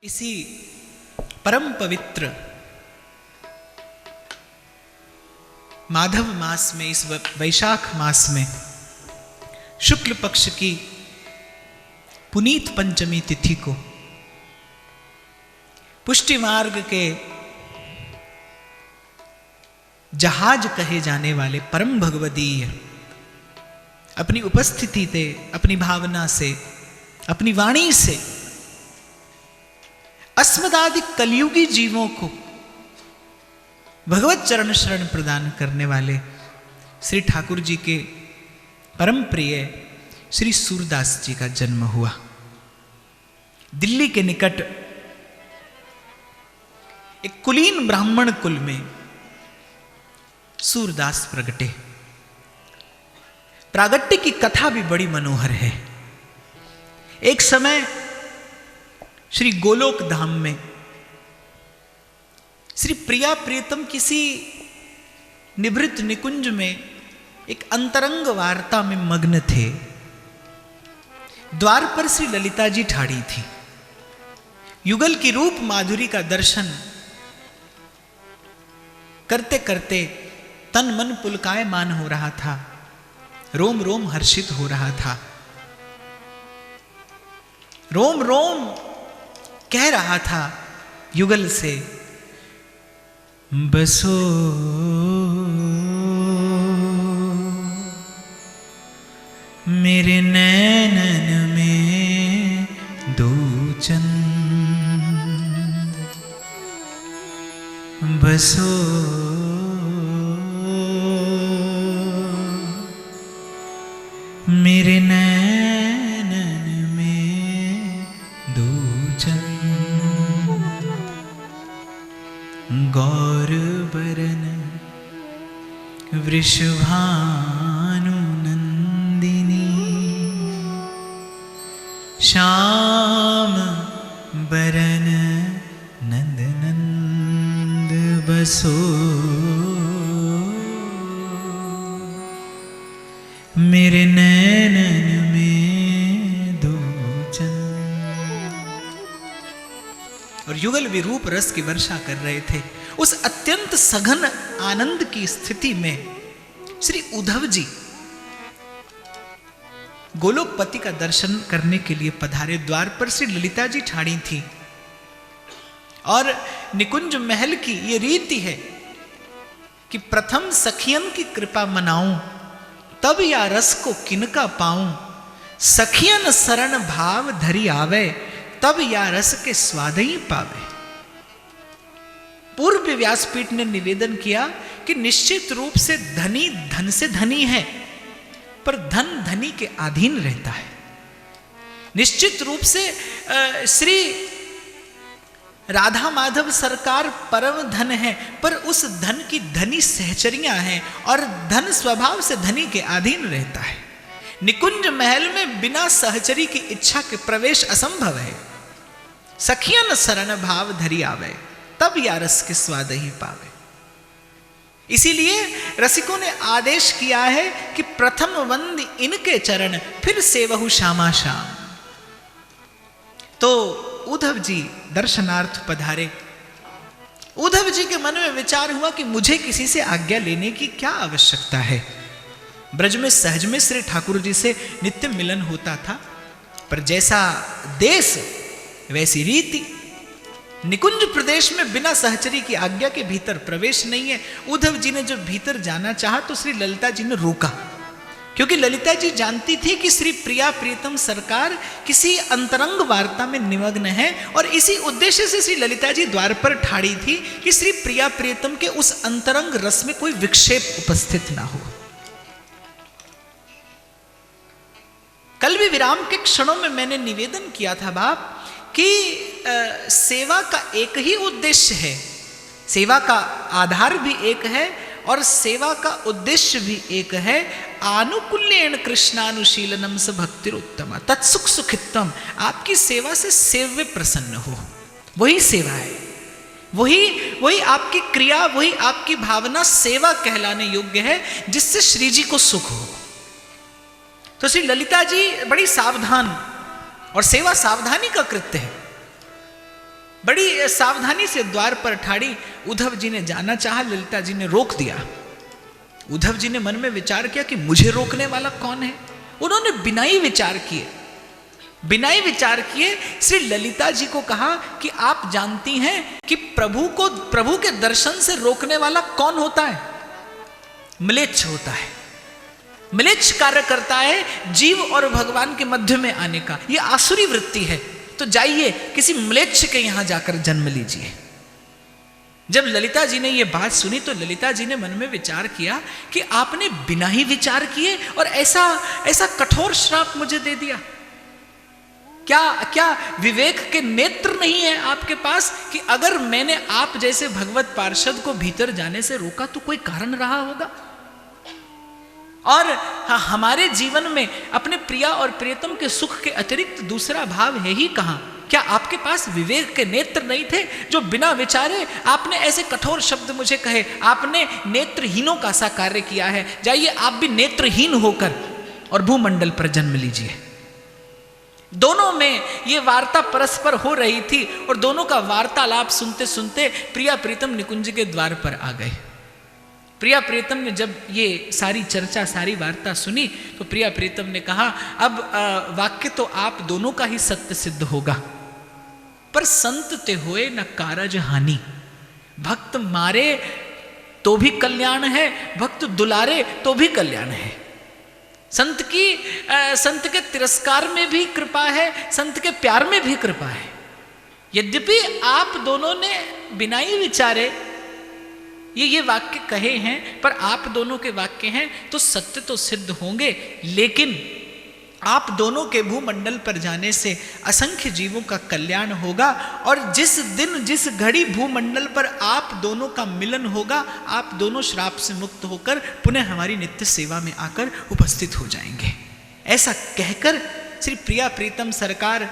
इसी परम पवित्र माधव मास में, इस वैशाख मास में शुक्ल पक्ष की पुनीत पंचमी तिथि को पुष्टि मार्ग के जहाज कहे जाने वाले परम भगवदीय अपनी उपस्थिति से, अपनी भावना से, अपनी वाणी से अस्मदादि कलयुगी जीवों को भगवत चरण शरण प्रदान करने वाले श्री ठाकुर जी के परम प्रिय श्री सूरदास जी का जन्म हुआ। दिल्ली के निकट एक कुलीन ब्राह्मण कुल में सूरदास प्रगटे। प्रागट्य की कथा भी बड़ी मनोहर है। एक समय श्री गोलोक धाम में श्री प्रिया प्रियतम किसी निभृत निकुंज में एक अंतरंग वार्ता में मग्न थे। द्वार पर श्री ललिता जी ठाड़ी थी। युगल की रूप माधुरी का दर्शन करते करते तन मन पुलकायमान हो रहा था, रोम रोम हर्षित हो रहा था, रोम रोम कह रहा था युगल से, बसो मेरे नैनन में दो चंद, बसो मेरे नैनन में दो चंद, गौर बरन वृषभानु नंदिनी, श्याम बरन नंद नंद बसो मेरे नैनन में दो चंद। और युगल भी रूप रस की वर्षा कर रहे थे। उस अत्यंत सघन आनंद की स्थिति में श्री उद्धव जी गोलोकपति का दर्शन करने के लिए पधारे। द्वार पर श्री ललिता जी ठाड़ी थी और निकुंज महल की ये रीति है कि प्रथम सखियन की कृपा मनाऊं, तब या रस को किनका पाऊं, सखियन शरण भाव धरी आवे, तब या रस के स्वाद ही पावे। पूर्व व्यासपीठ ने निवेदन किया कि निश्चित रूप से धनी धन से धनी है, पर धन धनी के अधीन रहता है। निश्चित रूप से श्री राधा माधव सरकार परम धन है, पर उस धन की धनी सहचरियां हैं और धन स्वभाव से धनी के अधीन रहता है। निकुंज महल में बिना सहचरी की इच्छा के प्रवेश असंभव है। सखियन शरण भाव धरी आवे, तब या रस के स्वाद ही पावे। इसीलिए रसिकों ने आदेश किया है कि प्रथम वंद इनके चरण, फिर सेवहु श्यामा श्याम। तो उद्धव जी दर्शनार्थ पधारे। उद्धव जी के मन में विचार हुआ कि मुझे किसी से आज्ञा लेने की क्या आवश्यकता है। ब्रज में सहज में श्री ठाकुर जी से नित्य मिलन होता था, पर जैसा देश वैसी रीति। निकुंज प्रदेश में बिना सहचरी की आज्ञा के भीतर प्रवेश नहीं है। उद्धव जी ने जब भीतर जाना चाहा तो श्री ललिता जी ने रोका, क्योंकि ललिता जी जानती थी कि श्री प्रिया प्रियतम सरकार किसी अंतरंग वार्ता में निमग्न है, और इसी उद्देश्य से श्री ललिता जी द्वार पर ठाड़ी थी कि श्री प्रिया प्रियतम के उस अंतरंग रस में कोई विक्षेप उपस्थित ना हो। कल भी विराम के क्षणों में मैंने निवेदन किया था बाप कि सेवा का एक ही उद्देश्य है, सेवा का आधार भी एक है और सेवा का उद्देश्य भी एक है। आनुकूल्येन कृष्णानुशीलनम स भक्तिरुत्तमा तत्सुख सुखित्तम। आपकी सेवा से सेव्य प्रसन्न हो, वही सेवा है। वही आपकी क्रिया, वही आपकी भावना सेवा कहलाने योग्य है, जिससे श्री जी को सुख हो। तो श्री ललिता जी बड़ी सावधान, और सेवा सावधानी का कृत्य है। बड़ी सावधानी से द्वार पर ठाड़ी उद्धव जी ने जाना चाहा, ललिता जी ने रोक दिया। उद्धव जी ने मन में विचार किया कि मुझे रोकने वाला कौन है। उन्होंने बिना ही विचार किए श्री ललिता जी को कहा कि आप जानती हैं कि प्रभु के दर्शन से रोकने वाला कौन होता है? म्लेच्छ होता है। म्लेच्छ कार्य करता है जीव और भगवान के मध्य में आने का, यह आसुरी वृत्ति है। तो जाइए किसी म्लेच्छ के यहां जाकर जन्म लीजिए। जब ललिता जी ने यह बात सुनी तो ललिता जी ने मन में विचार किया कि आपने बिना ही विचार किए और ऐसा कठोर श्राप मुझे दे दिया। क्या विवेक के नेत्र नहीं है आपके पास कि अगर मैंने आप जैसे भगवत पार्षद को भीतर जाने से रोका तो कोई कारण रहा होगा? और हमारे जीवन में अपने प्रिया और प्रियतम के सुख के अतिरिक्त दूसरा भाव है ही कहां? क्या आपके पास विवेक के नेत्र नहीं थे जो बिना विचारे आपने ऐसे कठोर शब्द मुझे कहे? आपने नेत्रहीनों का सा कार्य किया है। जाइए आप भी नेत्रहीन होकर और भूमंडल पर जन्म लीजिए। दोनों में ये वार्ता परस्पर हो रही थी और दोनों का वार्तालाप सुनते सुनते प्रिया प्रीतम निकुंज के द्वार पर आ गए। प्रिया प्रीतम ने जब ये सारी चर्चा, सारी वार्ता सुनी तो प्रिया प्रीतम ने कहा, अब वाक्य तो आप दोनों का ही सत्य सिद्ध होगा, पर संत ते होए न कारज हानि। भक्त मारे तो भी कल्याण है, भक्त दुलारे तो भी कल्याण है। संत के तिरस्कार में भी कृपा है, संत के प्यार में भी कृपा है। यद्यपि आप दोनों ने बिना ही विचारे ये वाक्य कहे हैं, पर आप दोनों के वाक्य हैं तो सत्य तो सिद्ध होंगे, लेकिन आप दोनों के भूमंडल पर जाने से असंख्य जीवों का कल्याण होगा। और जिस दिन जिस घड़ी भूमंडल पर आप दोनों का मिलन होगा, आप दोनों श्राप से मुक्त होकर पुनः हमारी नित्य सेवा में आकर उपस्थित हो जाएंगे। ऐसा कहकर श्री प्रिया प्रीतम सरकार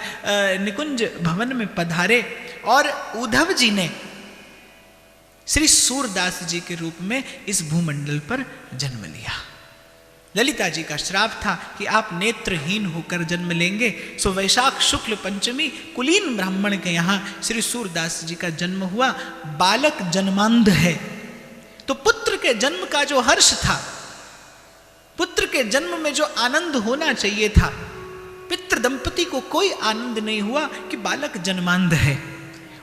निकुंज भवन में पधारे और उद्धव जी ने श्री सूरदास जी के रूप में इस भूमंडल पर जन्म लिया। ललिता जी का श्राप था कि आप नेत्रहीन होकर जन्म लेंगे। सो वैशाख शुक्ल पंचमी कुलीन ब्राह्मण के यहाँ श्री सूरदास जी का जन्म हुआ। बालक जन्मांध है तो पुत्र के जन्म का जो हर्ष था, पुत्र के जन्म में जो आनंद होना चाहिए था, पितृ दंपति को कोई आनंद नहीं हुआ कि बालक जन्मांध है।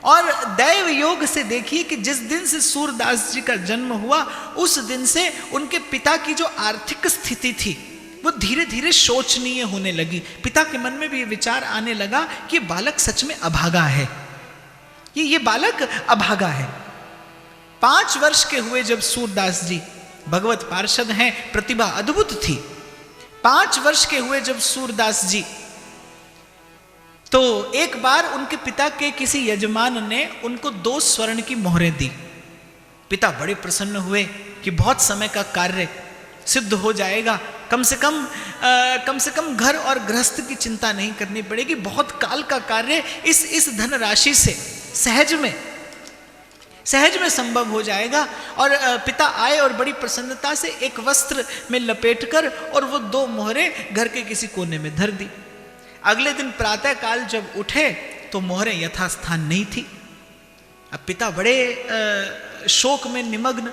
और दैव योग से देखिए कि जिस दिन से सूरदास जी का जन्म हुआ उस दिन से उनके पिता की जो आर्थिक स्थिति थी वो धीरे धीरे शोचनीय होने लगी। पिता के मन में भी ये विचार आने लगा कि ये बालक सच में अभागा है, ये बालक अभागा है। 5 वर्ष के हुए जब सूरदास जी, भगवत पार्षद हैं, प्रतिभा अद्भुत थी। 5 वर्ष के हुए जब सूरदास जी, तो एक बार उनके पिता के किसी यजमान ने उनको 2 स्वर्ण की मोहरें दी। पिता बड़े प्रसन्न हुए कि बहुत समय का कार्य सिद्ध हो जाएगा, कम से कम घर और गृहस्थ की चिंता नहीं करनी पड़ेगी, बहुत काल का कार्य इस धन राशि से सहज में संभव हो जाएगा। और पिता आए और बड़ी प्रसन्नता से एक वस्त्र में लपेटकर और वो 2 मोहरें घर के किसी कोने में धर दी। अगले दिन प्रातः काल जब उठे तो मोहरें यथास्थान नहीं थी। अब पिता बड़े शोक में निमग्न,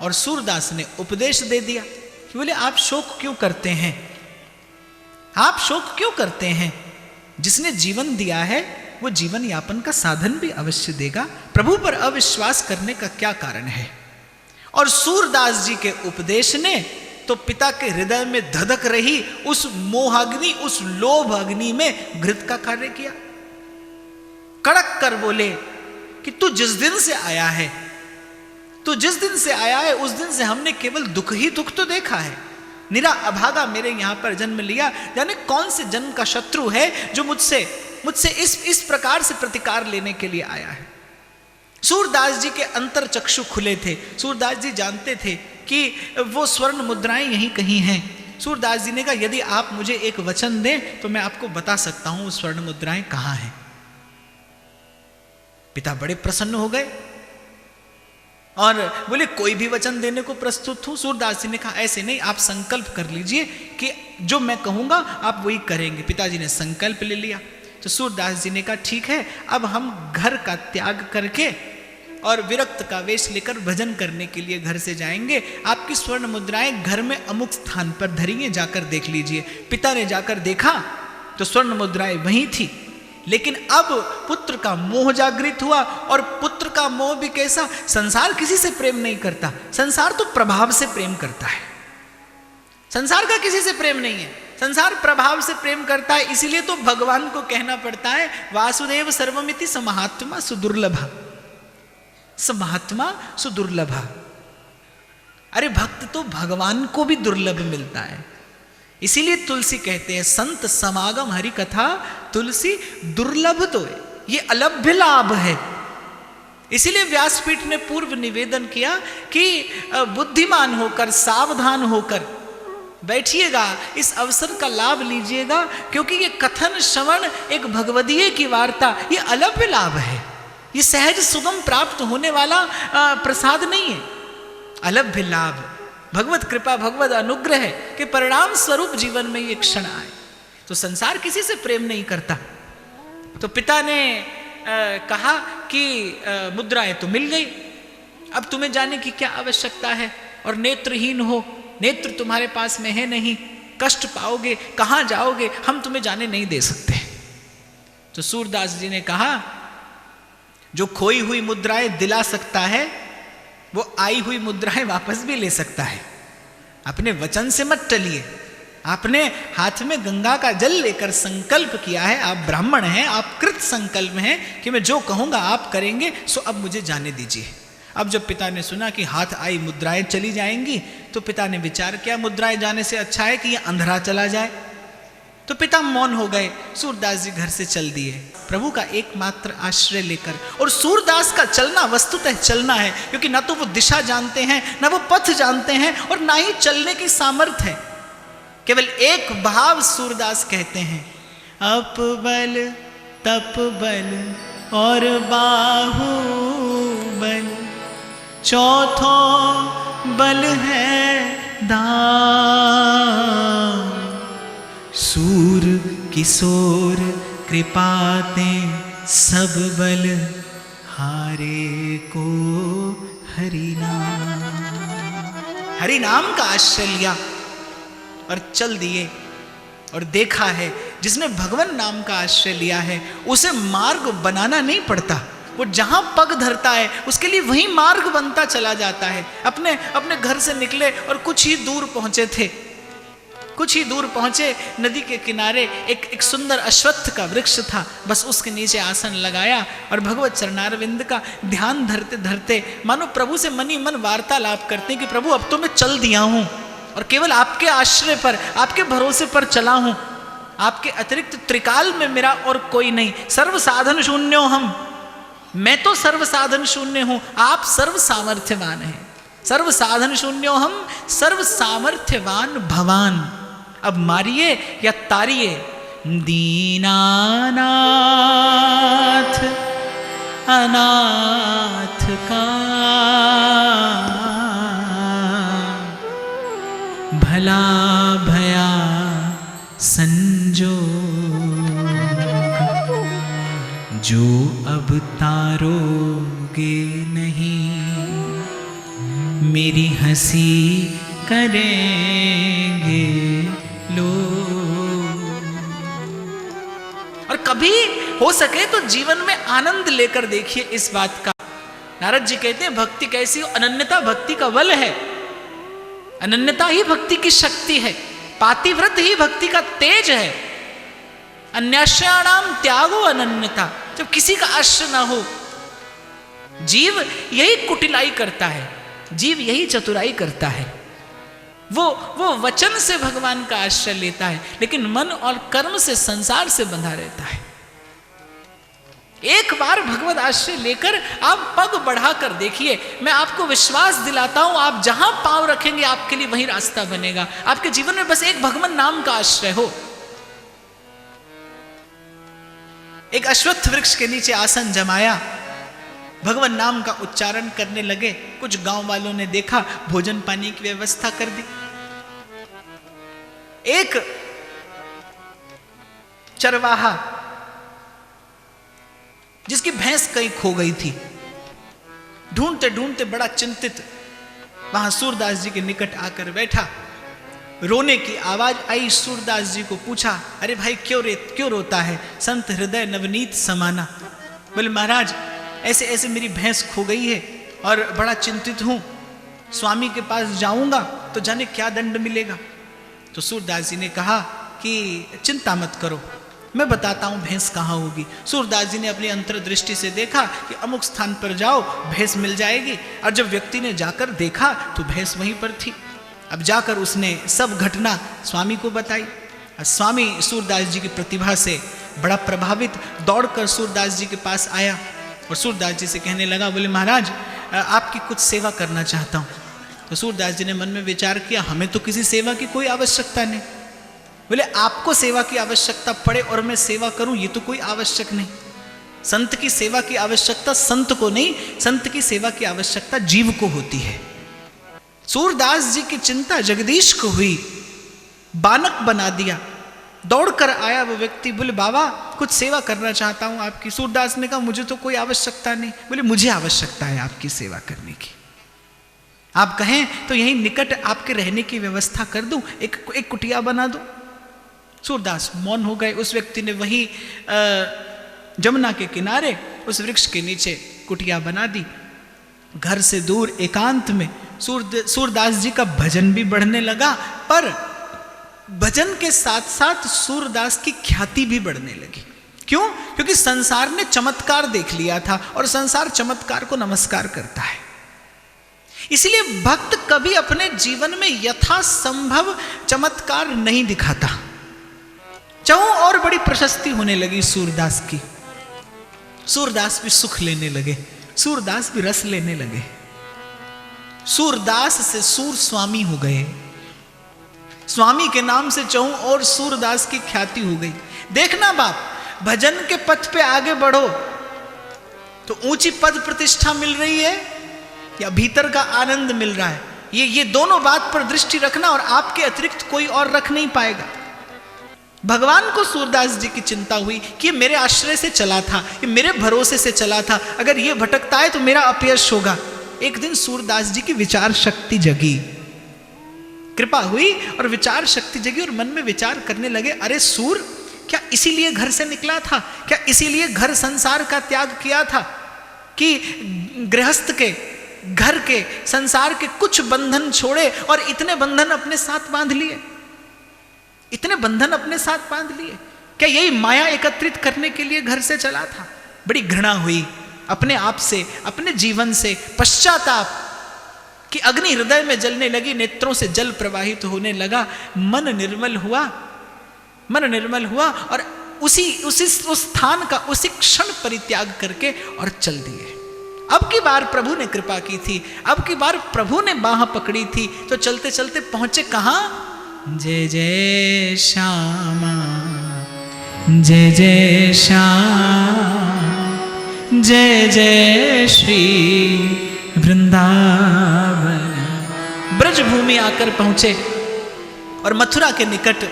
और सूरदास ने उपदेश दे दिया कि बोले आप शोक क्यों करते हैं, आप शोक क्यों करते हैं? जिसने जीवन दिया है वो जीवन यापन का साधन भी अवश्य देगा, प्रभु पर अविश्वास करने का क्या कारण है? और सूरदास जी के उपदेश ने तो पिता के हृदय में धधक रही उस मोहाग्नि, उस लोभ अग्नि में घृत का कार्य किया। कड़क कर बोले कि तू जिस दिन से आया है उस दिन से हमने केवल दुख ही दुख तो देखा है। निरा अभागा मेरे यहां पर जन्म लिया, जाने कौन से जन्म का शत्रु है जो मुझसे इस प्रकार से प्रतिकार लेने के लिए आया है। सूरदास जी के अंतर चक्षु खुले थे। सूरदास जी जानते थे कि वो स्वर्ण मुद्राएं यहीं कहीं हैं। सूरदास जी ने कहा यदि आप मुझे एक वचन दें तो मैं आपको बता सकता हूं वो स्वर्ण मुद्राएं कहां हैं। पिता बड़े प्रसन्न हो गए और बोले कोई भी वचन देने को प्रस्तुत हूं। सूरदास जी ने कहा ऐसे नहीं, आप संकल्प कर लीजिए कि जो मैं कहूंगा आप वही करेंगे। पिताजी ने संकल्प ले लिया। तो सूरदास जी ने कहा ठीक है, अब हम घर का त्याग करके और विरक्त का वेश लेकर भजन करने के लिए घर से जाएंगे। आपकी स्वर्ण मुद्राएं घर में अमुक स्थान पर धरिए, जाकर देख लीजिए। पिता ने जाकर देखा तो स्वर्ण मुद्राएं वहीं थी, लेकिन अब पुत्र का मोह जागृत हुआ। और पुत्र का मोह भी कैसा, संसार किसी से प्रेम नहीं करता, संसार तो प्रभाव से प्रेम करता है। संसार का किसी से प्रेम नहीं है, संसार प्रभाव से प्रेम करता है। इसीलिए तो भगवान को कहना पड़ता है वासुदेव सर्वमिति समहात्मा सुदुर्लभा, समहात्मा सुदुर्लभा। अरे भक्त तो भगवान को भी दुर्लभ मिलता है। इसीलिए तुलसी कहते हैं संत समागम हरि कथा तुलसी दुर्लभ तो है, ये अलभ्य लाभ है। इसीलिए व्यासपीठ ने पूर्व निवेदन किया कि बुद्धिमान होकर सावधान होकर बैठिएगा, इस अवसर का लाभ लीजिएगा, क्योंकि ये कथन श्रवण एक भगवदीय की वार्ता, ये अलभ्य लाभ है, ये सहज सुगम प्राप्त होने वाला प्रसाद नहीं है, अलभ्य लाभ, भगवत कृपा, भगवत अनुग्रह है कि परिणाम स्वरूप जीवन में ये क्षण आए। तो संसार किसी से प्रेम नहीं करता। तो पिता ने कहा कि मुद्राएं तो मिल गई, अब तुम्हें जाने की क्या आवश्यकता है, और नेत्रहीन हो, नेत्र तुम्हारे पास में है नहीं, कष्ट पाओगे, कहाँ जाओगे, हम तुम्हें जाने नहीं दे सकते। तो सूरदास जी ने कहा जो खोई हुई मुद्राएं दिला सकता है वो आई हुई मुद्राएं वापस भी ले सकता है। अपने वचन से मत टलिए। आपने हाथ में गंगा का जल लेकर संकल्प किया है, आप ब्राह्मण हैं, आप कृत संकल्प हैं कि मैं जो कहूंगा आप करेंगे, सो अब मुझे जाने दीजिए। अब जब पिता ने सुना कि हाथ आई मुद्राएं चली जाएंगी, तो पिता ने विचार किया मुद्राएं जाने से अच्छा है कि यह अंधेरा चला जाए। तो पिता मौन हो गए। सूरदास जी घर से चल दिए प्रभु का एकमात्र आश्रय लेकर। और सूरदास का चलना वस्तुतः चलना है, क्योंकि ना तो वो दिशा जानते हैं, ना वो पथ जानते हैं, और ना ही चलने की सामर्थ्य है। केवल एक भाव सूरदास कहते हैं, अप बल तप बल और बाहु बल, चौथो बल है दान, सूर किशोर कृपाते सब बल हारे को हरिनाम। हरिनाम का आश्रय लिया और चल दिए। और देखा है जिसने भगवान नाम का आश्रय लिया है उसे मार्ग बनाना नहीं पड़ता, वो जहां पग धरता है उसके लिए वही मार्ग बनता चला जाता है। अपने घर से निकले और कुछ ही दूर पहुंचे थे, कुछ ही दूर पहुंचे, नदी के किनारे एक सुंदर अश्वत्थ का वृक्ष था। बस उसके नीचे आसन लगाया और भगवत चरणारविंद का ध्यान धरते धरते मानो प्रभु से मनी मन वार्तालाप करते कि प्रभु अब तो मैं चल दिया हूं और केवल आपके आश्रय पर, आपके भरोसे पर चला हूं। आपके अतिरिक्त त्रिकाल में मेरा और कोई नहीं। सर्व साधन शून्यो हम, मैं तो सर्व साधन शून्य हूं, आप सर्व सामर्थ्यवान हैं। सर्व साधन शून्यो हम, सर्व सामर्थ्यवान भवान। अब मारिए या तारिए। दीनानाथ अनाथ का भला भया संजोग, जो अब तारोगे नहीं, मेरी हंसी करेंगे लोग। और कभी हो सके तो जीवन में आनंद लेकर देखिए इस बात का। नारद जी कहते हैं भक्ति कैसी हो, अनन्यता भक्ति का बल है। अनन्यता ही भक्ति की शक्ति है, पातिव्रत ही भक्ति का तेज है। अन्याश्रयाणाम त्यागो अनन्यता, जब किसी का आश्रय ना हो। जीव यही कुटिलाई करता है, जीव यही चतुराई करता है। वो वचन से भगवान का आश्रय लेता है, लेकिन मन और कर्म से, संसार से बंधा रहता है। एक बार भगवत आश्रय लेकर आप पग बढ़ाकर देखिए। मैं आपको विश्वास दिलाता हूं, आप जहां पांव रखेंगे आपके लिए वही रास्ता बनेगा। आपके जीवन में बस एक भगवान नाम का आश्रय हो। एक अश्वत्थ वृक्ष के नीचे आसन जमाया, भगवान नाम का उच्चारण करने लगे। कुछ गांव वालों ने देखा, भोजन पानी की व्यवस्था कर दी। एक चरवाहा जिसकी भैंस कहीं खो गई थी। ढूंढते ढूंढते बड़ा चिंतित वहां सूरदास जी के निकट आकर बैठा। रोने की आवाज आई। सूरदास जी को पूछा, अरे भाई क्यों रोता है? संत हृदय नवनीत समाना। बोले महाराज ऐसे ऐसे मेरी भैंस खो गई है और बड़ा चिंतित हूं, स्वामी के पास जाऊंगा तो जाने क्या दंड मिलेगा। तो सूरदास जी ने कहा कि चिंता मत करो, मैं बताता हूं भैंस कहाँ होगी। सूरदास जी ने अपनी अंतर्दृष्टि से देखा कि अमुक स्थान पर जाओ, भैंस मिल जाएगी। और जब व्यक्ति ने जाकर देखा तो भैंस वहीं पर थी। अब जाकर उसने सब घटना स्वामी को बताई। स्वामी सूरदास जी की प्रतिभा से बड़ा प्रभावित दौड़कर सूरदास जी के पास आया और सूरदास जी से कहने लगा, बोले महाराज आपकी कुछ सेवा करना चाहता हूँ। तो सूरदास जी ने मन में विचार किया, हमें तो किसी सेवा की कोई आवश्यकता नहीं। बोले आपको सेवा की आवश्यकता पड़े और मैं सेवा करूं, ये तो कोई आवश्यक नहीं। संत की सेवा की आवश्यकता संत को नहीं, संत की सेवा की आवश्यकता जीव को होती है। सूरदास जी की चिंता जगदीश को हुई, बानक बना दिया। दौड़कर आया वो व्यक्ति, बोले बाबा कुछ सेवा करना चाहता हूं आपकी। सूरदास ने कहा मुझे तो कोई आवश्यकता नहीं। बोले मुझे आवश्यकता है आपकी सेवा करने की, आप कहें तो यहीं निकट आपके रहने की व्यवस्था कर दूं, एक कुटिया बना दूं। सूरदास मौन हो गए। उस व्यक्ति ने वहीं जमुना के किनारे उस वृक्ष के नीचे कुटिया बना दी। घर से दूर एकांत में सूरदास जी का भजन भी बढ़ने लगा, पर भजन के साथ साथ सूरदास की ख्याति भी बढ़ने लगी। क्यों? क्योंकि संसार ने चमत्कार देख लिया था और संसार चमत्कार को नमस्कार करता है। इसलिए भक्त कभी अपने जीवन में यथासंभव चमत्कार नहीं दिखाता। चाहों और बड़ी प्रशस्ति होने लगी सूरदास की। सूरदास भी सुख लेने लगे, सूरदास भी रस लेने लगे। सूरदास से सूर स्वामी हो गए। स्वामी के नाम से चाहूं और सूरदास की ख्याति हो गई। देखना बाप, भजन के पथ पे आगे बढ़ो तो ऊंची पद प्रतिष्ठा मिल रही है या भीतर का आनंद मिल रहा है, ये दोनों बात पर दृष्टि रखना, और आपके अतिरिक्त कोई और रख नहीं पाएगा। भगवान को सूरदास जी की चिंता हुई कि मेरे आश्रय से चला था, ये मेरे भरोसे से चला था, अगर ये भटकता है तो मेरा अपयश होगा। एक दिन सूरदास जी की विचार शक्ति जगी, कृपा हुई और विचार शक्ति जगी और मन में विचार करने लगे, अरे सूर क्या इसीलिए घर से निकला था? क्या इसीलिए घर संसार का त्याग किया था कि गृहस्थ के, घर के, संसार के कुछ बंधन छोड़े और इतने बंधन अपने साथ बांध लिए? इतने बंधन अपने साथ बांध लिए? क्या यही माया एकत्रित करने के लिए घर से चला था? बड़ी घृणा हुई अपने आप से, अपने जीवन से। पश्चाताप की अग्नि हृदय में जलने लगी, नेत्रों से जल प्रवाहित होने लगा। मन निर्मल हुआ, मन निर्मल हुआ और उस स्थान का उसी क्षण परित्याग करके और चल दिए। अब की बार प्रभु ने कृपा की थी, अब की बार प्रभु ने बाह पकड़ी थी, तो चलते चलते पहुंचे कहां? जय जय श्यामा, जय जय श्याम, जय जय श्री वृंदावन। ब्रज भूमि आकर पहुंचे और मथुरा के निकट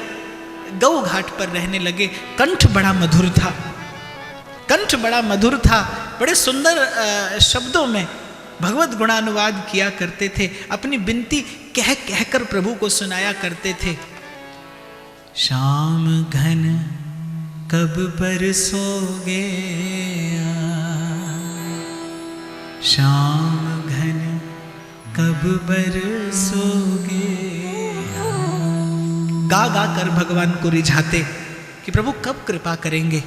गौ घाट पर रहने लगे। कंठ बड़ा मधुर था, कंठ बड़ा मधुर था। बड़े सुंदर शब्दों में भगवत गुणानुवाद किया करते थे, अपनी विनती कह कहकर प्रभु को सुनाया करते थे। शाम घन कब बरसोगे, शाम घन कब बरसोगे। गा गा कर भगवान को रिझाते कि प्रभु कब कृपा करेंगे,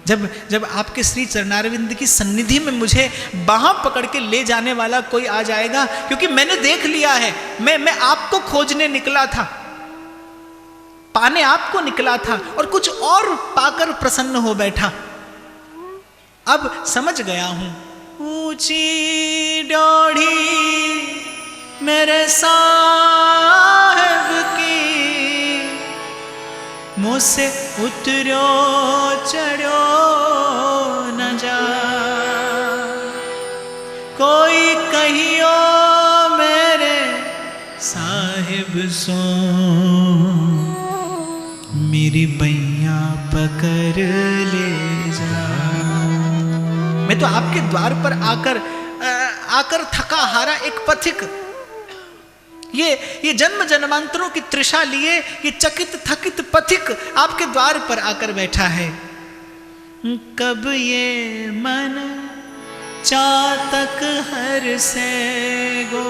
जब आपके श्री चरणारविंद की सन्निधि में मुझे बाह पकड़ के ले जाने वाला कोई आ जाएगा। क्योंकि मैंने देख लिया है, मैं आपको खोजने निकला था, पाने आपको निकला था और कुछ और पाकर प्रसन्न हो बैठा। अब समझ गया हूं, ऊंची डोढ़ी मेरे साहेब की, मुझसे उतरो चढ़ो न जा। कोई कहियो मेरे साहिब सो, मेरी बैया पकड़ ले जा। तो आपके द्वार पर आकर थका हारा एक पथिक, ये जन्म जन्मांतरों की तृषा लिए ये चकित थकित पथिक आपके द्वार पर आकर बैठा है। कब ये मन चातक हर से गो,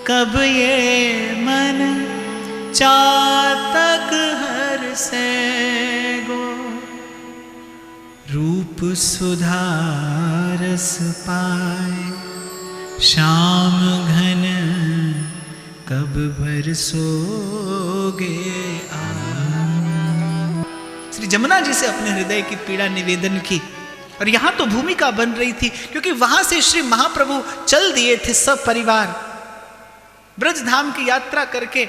कब ये मन चातक हर से गो, रूप सुधारस पाए श्याम घन, कब बरसोगे आ। श्री जमुना जी से अपने हृदय की पीड़ा निवेदन की। और यहां तो भूमिका बन रही थी, क्योंकि वहां से श्री महाप्रभु चल दिए थे सब परिवार ब्रज धाम की यात्रा करके,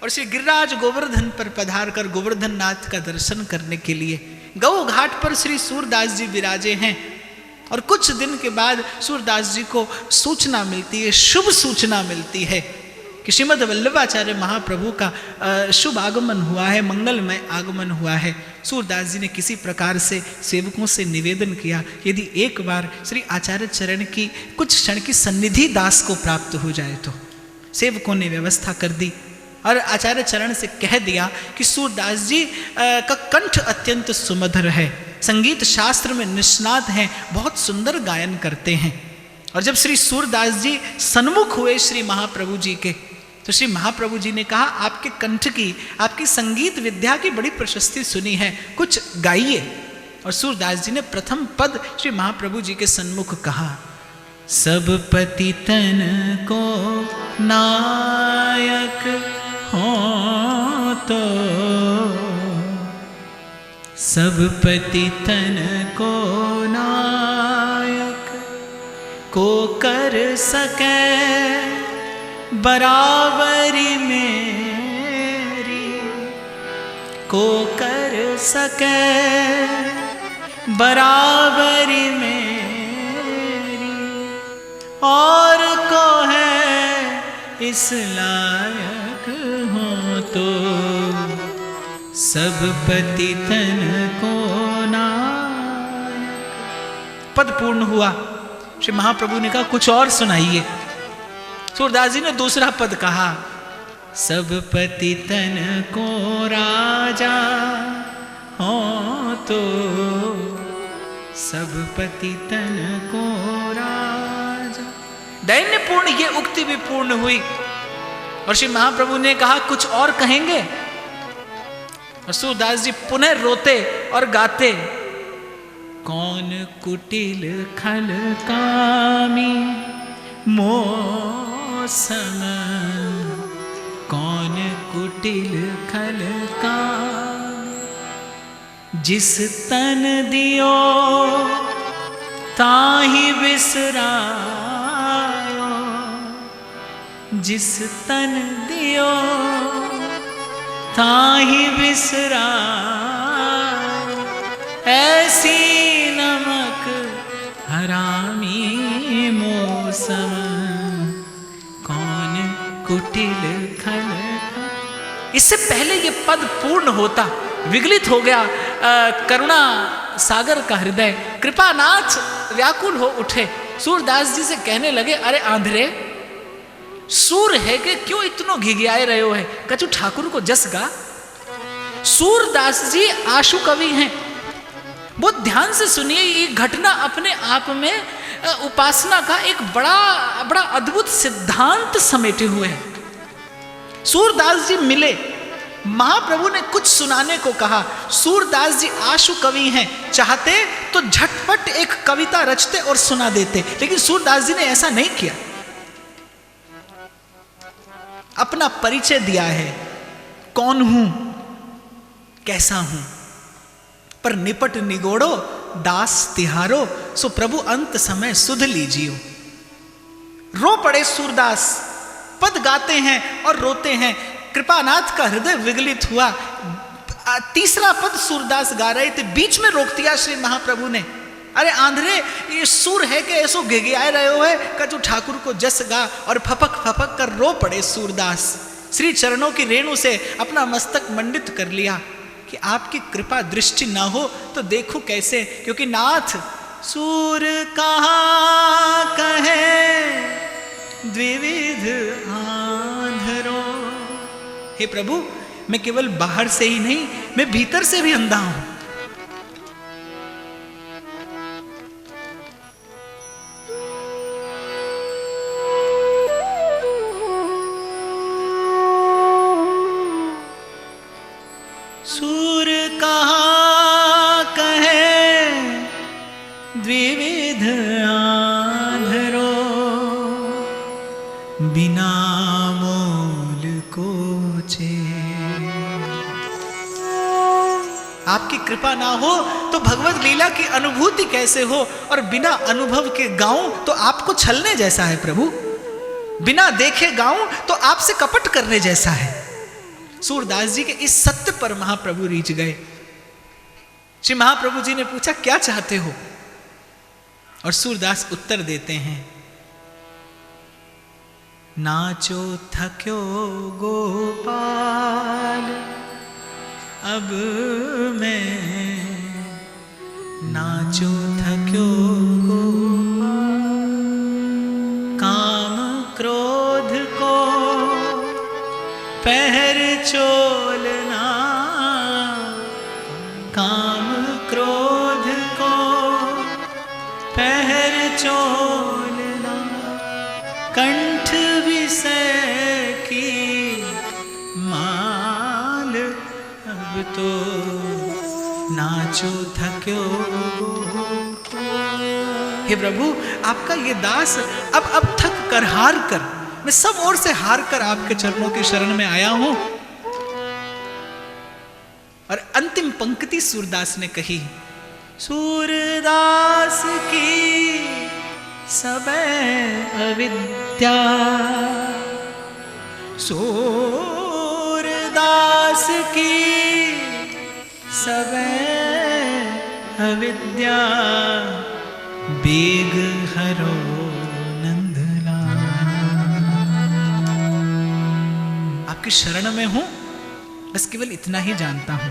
और श्री गिरिराज गोवर्धन पर पधार कर गोवर्धन नाथ का दर्शन करने के लिए गौ घाट पर श्री सूरदास जी विराजे हैं। और कुछ दिन के बाद सूरदास जी को सूचना मिलती है, शुभ सूचना मिलती है कि श्रीमद् वल्लभाचार्य महाप्रभु का शुभ आगमन हुआ है, मंगलमय आगमन हुआ है। सूरदास जी ने किसी प्रकार से सेवकों से निवेदन किया, यदि एक बार श्री आचार्य चरण की कुछ क्षण की सन्निधि दास को प्राप्त हो जाए तो। सेवकों ने व्यवस्था कर दी और आचार्य चरण से कह दिया कि सूरदास जी का कंठ अत्यंत सुमधुर है, संगीत शास्त्र में निष्णात हैं, बहुत सुंदर गायन करते हैं। और जब श्री सूरदास जी सन्मुख हुए श्री महाप्रभु जी के, तो श्री महाप्रभु जी ने कहा, आपके कंठ की, आपकी संगीत विद्या की बड़ी प्रशस्ति सुनी है, कुछ गाइए। और सूरदास जी ने प्रथम पद श्री महाप्रभु जी के सन्मुख कहा, सब पतितन को नायक हो तो, सब पतितन को नायक को कर सके बराबरी मेरी, को कर सके बराबरी मेरी, और को है इस लायक हो तो, सब पतितन को नायक। पद पूर्ण हुआ। श्री महाप्रभु ने कहा कुछ और सुनाइए। सूरदास जी ने दूसरा पद कहा, सब पतितन को राजा हो तो, सब पतितन को राजा। दैन्यपूर्ण ये उक्ति भी पूर्ण हुई और श्री महाप्रभु ने कहा कुछ और कहेंगे। और सूरदास जी पुनः रोते और गाते, कौन कुटिल खल कामी मौसम, कौन कुटिल खल कामी, जिस तन दियो ताहि बिसरायो, जिस तन दियो ताहि बिसरायो, ऐसी नमक हरामी मौसम, कौन कुटिल खल। इससे पहले ये पद पूर्ण होता, विगलित हो गया करुणा सागर का हृदय। कृपानाथ व्याकुल हो उठे, सूरदास जी से कहने लगे, अरे आंधरे, सूर है कि क्यों इतनो घिघियाए रहे हो है, कछु ठाकुर को जस गा। सूरदास जी आशु कवि हैं, बहुत ध्यान से सुनिए। ये घटना अपने आप में उपासना का एक बड़ा अद्भुत सिद्धांत समेटे हुए है। सूरदास जी मिले, महाप्रभु ने कुछ सुनाने को कहा। सूरदास जी आशु कवि हैं, चाहते तो झटपट एक कविता रचते और सुना देते, लेकिन सूरदास जी ने ऐसा नहीं किया। अपना परिचय दिया है, कौन हूं, कैसा हूं, पर निपट निगोड़ो दास तिहारो, सो प्रभु अंत समय सुध लीजियो। रो पड़े सूरदास, पद गाते हैं और रोते हैं। कृपानाथ का हृदय विगलित हुआ। तीसरा पद सूरदास गा रहे थे, बीच में रोक दिया श्री महाप्रभु ने, अरे आंधरे, ये सुर है कि ऐसो घिघियाए रहे हो है, कछु ठाकुर को जस गा। और फपक फपक कर रो पड़े सूरदास। श्री चरणों की रेणु से अपना मस्तक मंडित कर लिया। कि आपकी कृपा दृष्टि ना हो तो देखूं कैसे, क्योंकि नाथ सूर कहाँ कहे द्विविध आंधरो। हे प्रभु, मैं केवल बाहर से ही नहीं, मैं भीतर से भी अंधा हूं। सूर कहाँ कहे द्विविध आंधरो, बिना मोल कोचे। आपकी कृपा ना हो तो भगवत लीला की अनुभूति कैसे हो, और बिना अनुभव के गाऊं तो आपको छलने जैसा है प्रभु, बिना देखे गाऊं तो आपसे कपट करने जैसा है। सूरदास जी के इस सत्य पर महाप्रभु रीझ गए। श्री महाप्रभु जी ने पूछा क्या चाहते हो, और सूरदास उत्तर देते हैं, नाचो थक्यो गोपाल अब मैं, नाचो थक्यो गोपाल, काम क्रोध को पहर चोलना, काम क्रोध को पहर चोलना, कंठ विषय की माल अब तो नाचो थक्यो। हे प्रभु, आपका ये दास अब थक कर हार कर, मैं सब ओर से हार कर आपके चरणों के शरण में आया हूं। और अंतिम पंक्ति सूरदास ने कही, सूरदास की सबे अविद्या, सूरदास की सबे अविद्या, बेग हरो आपकी शरण में हूं, बस केवल इतना ही जानता हूं।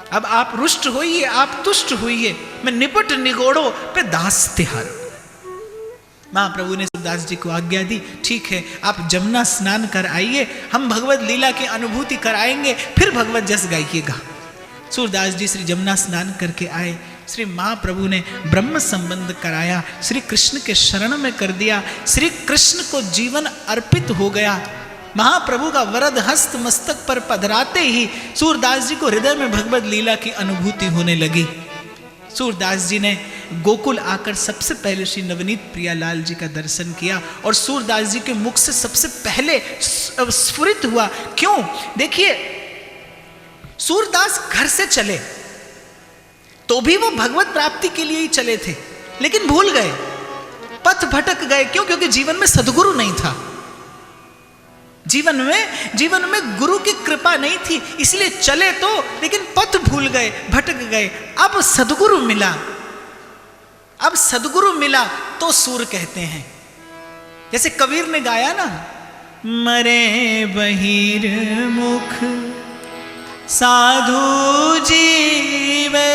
अब आप रुष्ट होइए, आप तुष्ट होइए, मैं निपट निगोड़ो पे दास तिहारो। महाप्रभु ने सूरदास जी को आज्ञा दी, ठीक है आप जमुना स्नान कर आइए, हम भगवत लीला की अनुभूति कराएंगे, फिर भगवत जस गाइएगा। सूरदास जी श्री जमुना स्नान करके आए, श्री महाप्रभु ने ब्रह्म संबंध कराया, श्री कृष्ण के शरण में कर दिया, श्री कृष्ण को जीवन अर्पित हो गया। महाप्रभु का वरद हस्त मस्तक पर पधराते ही सूरदास जी को हृदय में भगवत लीला की अनुभूति होने लगी। सूरदास जी ने गोकुल आकर सबसे पहले श्री नवनीत प्रियालाल जी का दर्शन किया, और सूरदास जी के मुख से सबसे पहले स्फुरित हुआ। क्यों? देखिए, सूरदास घर से चले तो भी वो भगवत प्राप्ति के लिए ही चले थे, लेकिन भूल गए, पथ भटक गए। क्यों? क्योंकि जीवन में सद्गुरु नहीं था, जीवन में गुरु की कृपा नहीं थी, इसलिए चले तो, लेकिन पथ भूल गए, भटक गए। अब सद्गुरु मिला, अब सद्गुरु मिला तो सूर कहते हैं। जैसे कबीर ने गाया ना, मरे बहिर मुख साधु जीवे,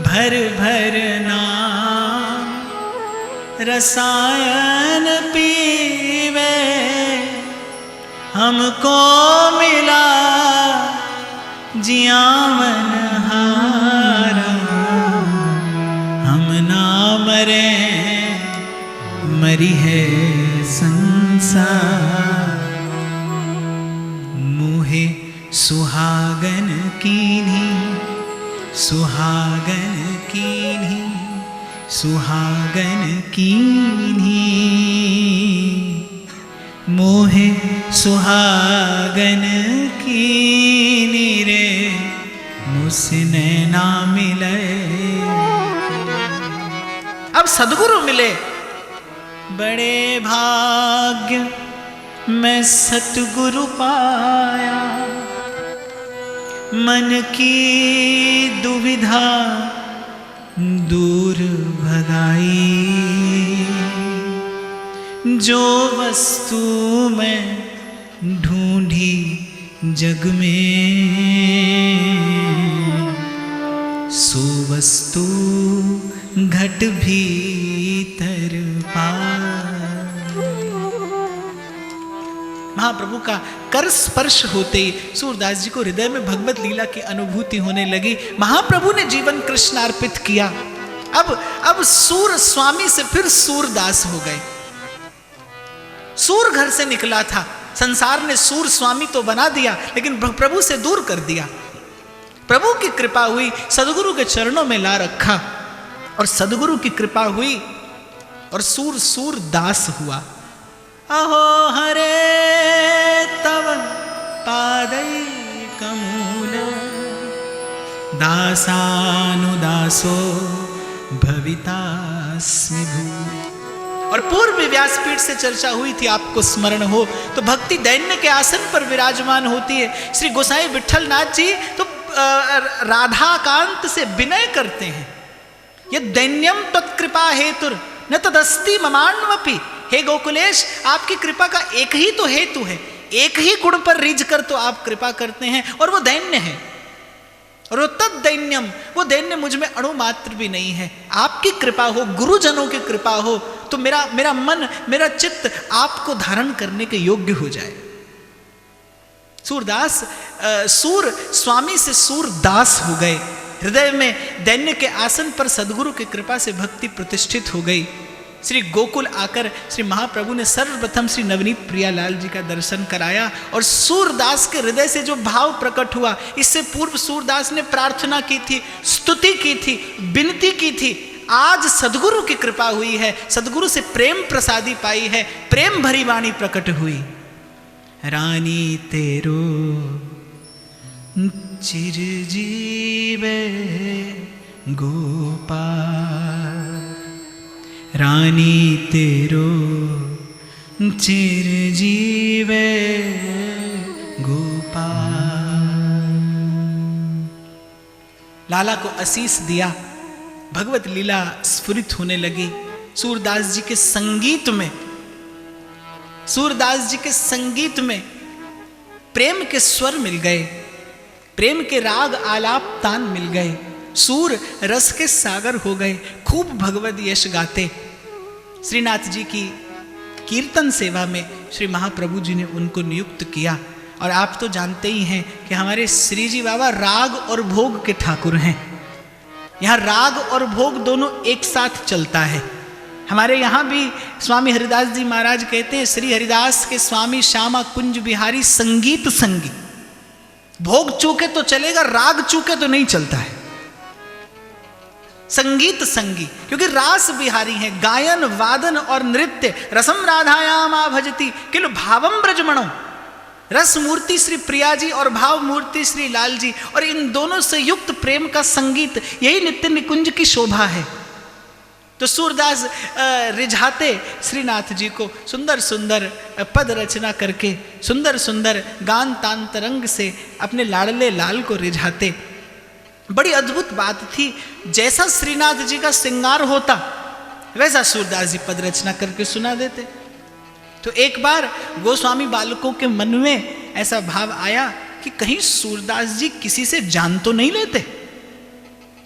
भर भर नाम रसायन पीवे, हमको मिला जियावन हारा, हम ना मरे मरी है संसार, मुहे सुहागन कीन्ही, सुहागन कीन्ही, सुहागन कीन्ही, मोहे सुहागन कीन्ही रे, मुझसे ना मिले। अब सद्गुरु मिले, बड़े भाग्य मैं सतगुरु पाया, मन की दुविधा दूर भगाई, जो वस्तु मैं ढूंढी जग में सो वस्तु घट भीतर महाप्रभु का कर स्पर्श होते ही सूरदास जी को हृदय में भगवत लीला की अनुभूति होने लगी। महाप्रभु ने जीवन कृष्ण अर्पित किया। अब सूर स्वामी से फिर सूरदास हो गए। सूर घर से निकला था, संसार ने सूर स्वामी तो बना दिया लेकिन प्रभु से दूर कर दिया। प्रभु की कृपा हुई, सदगुरु के चरणों में ला रखा और सदगुरु की कृपा हुई और सूरदास हुआ। अहो हरे तव पादैकमूल दासानुदासो भवितास्मि भू। और पूर्व व्यासपीठ से चर्चा हुई थी, आपको स्मरण हो तो भक्ति दैन्य के आसन पर विराजमान होती है। श्री गोसाई विठल नाथ जी तो राधाकांत से विनय करते हैं, ये दैन्यम तत्कृपा हेतुर न तदस्ति ममान्वपि। हे गोकुलेश, आपकी कृपा का एक ही तो हेतु है, एक ही गुण पर रीझ कर तो आप कृपा करते हैं और वो दैन्य है। और वो तद दैन्यम, वो दैन्य मुझ में अणु मात्र भी नहीं है। आपकी कृपा हो, गुरुजनों की कृपा हो तो मेरा मन, मेरा चित्त आपको धारण करने के योग्य हो जाए। सूरदास सूर स्वामी से सूरदास हो गए। हृदय में दैन्य के आसन पर सदगुरु की कृपा से भक्ति प्रतिष्ठित हो गई। श्री गोकुल आकर श्री महाप्रभु ने सर्वप्रथम श्री नवनीत प्रियालाल जी का दर्शन कराया और सूरदास के हृदय से जो भाव प्रकट हुआ, इससे पूर्व सूरदास ने प्रार्थना की थी, स्तुति की थी, विनती की थी। आज सदगुरु की कृपा हुई है, सदगुरु से प्रेम प्रसादी पाई है, प्रेम भरी वाणी प्रकट हुई। रानी तेरो चिरजीवे गोपाल, रानी तेरो चिरजीवे गोपाल। लाला को आशीष दिया, भगवत लीला स्फुरित होने लगी। सूरदास जी के संगीत में प्रेम के स्वर मिल गए, प्रेम के राग आलाप तान मिल गए, सूर रस के सागर हो गए। खूब भगवत यश गाते। श्रीनाथ जी की कीर्तन सेवा में श्री महाप्रभु जी ने उनको नियुक्त किया। और आप तो जानते ही हैं कि हमारे श्री जी बाबा राग और भोग के ठाकुर हैं। यहाँ राग और भोग दोनों एक साथ चलता है। हमारे यहाँ भी स्वामी हरिदास जी महाराज कहते हैं, श्री हरिदास के स्वामी श्यामा कुंज बिहारी संगीत संगी। भोग चूके तो चलेगा, राग चूके तो नहीं चलता है। संगीत संगी क्योंकि रास बिहारी हैं, गायन वादन और नृत्य। रसम राधायाम भजती किल भावम ब्रजमणो। रस मूर्ति श्री प्रिया जी और भाव मूर्ति श्री लाल जी, और इन दोनों से युक्त प्रेम का संगीत, यही नित्य निकुंज की शोभा है। तो सूरदास रिझाते श्रीनाथ जी को सुंदर सुंदर पद रचना करके, सुंदर सुंदर गान तान तरंग से अपने लाडले लाल को रिझाते। बड़ी अद्भुत बात थी, जैसा श्रीनाथ जी का श्रृंगार होता वैसा सूरदास जी पद रचना करके सुना देते। तो एक बार गोस्वामी बालकों के मन में ऐसा भाव आया कि कहीं सूरदास जी किसी से जान तो नहीं लेते।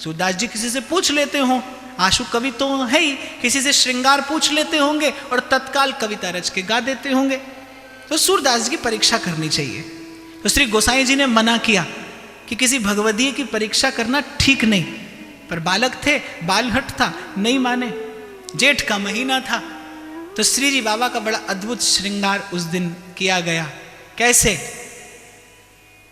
सूरदास जी किसी से पूछ लेते हों, आशु कवि तो है ही, किसी से श्रृंगार पूछ लेते होंगे और तत्काल कविता रच के गा देते होंगे। तो सूरदास जी की परीक्षा करनी चाहिए। तो श्री गोसाई जी ने मना किया कि किसी भगवदीय की परीक्षा करना ठीक नहीं, पर बालक थे, बालहट था, नहीं माने। जेठ का महीना था तो श्री जी बाबा का बड़ा अद्भुत श्रृंगार उस दिन किया गया। कैसे?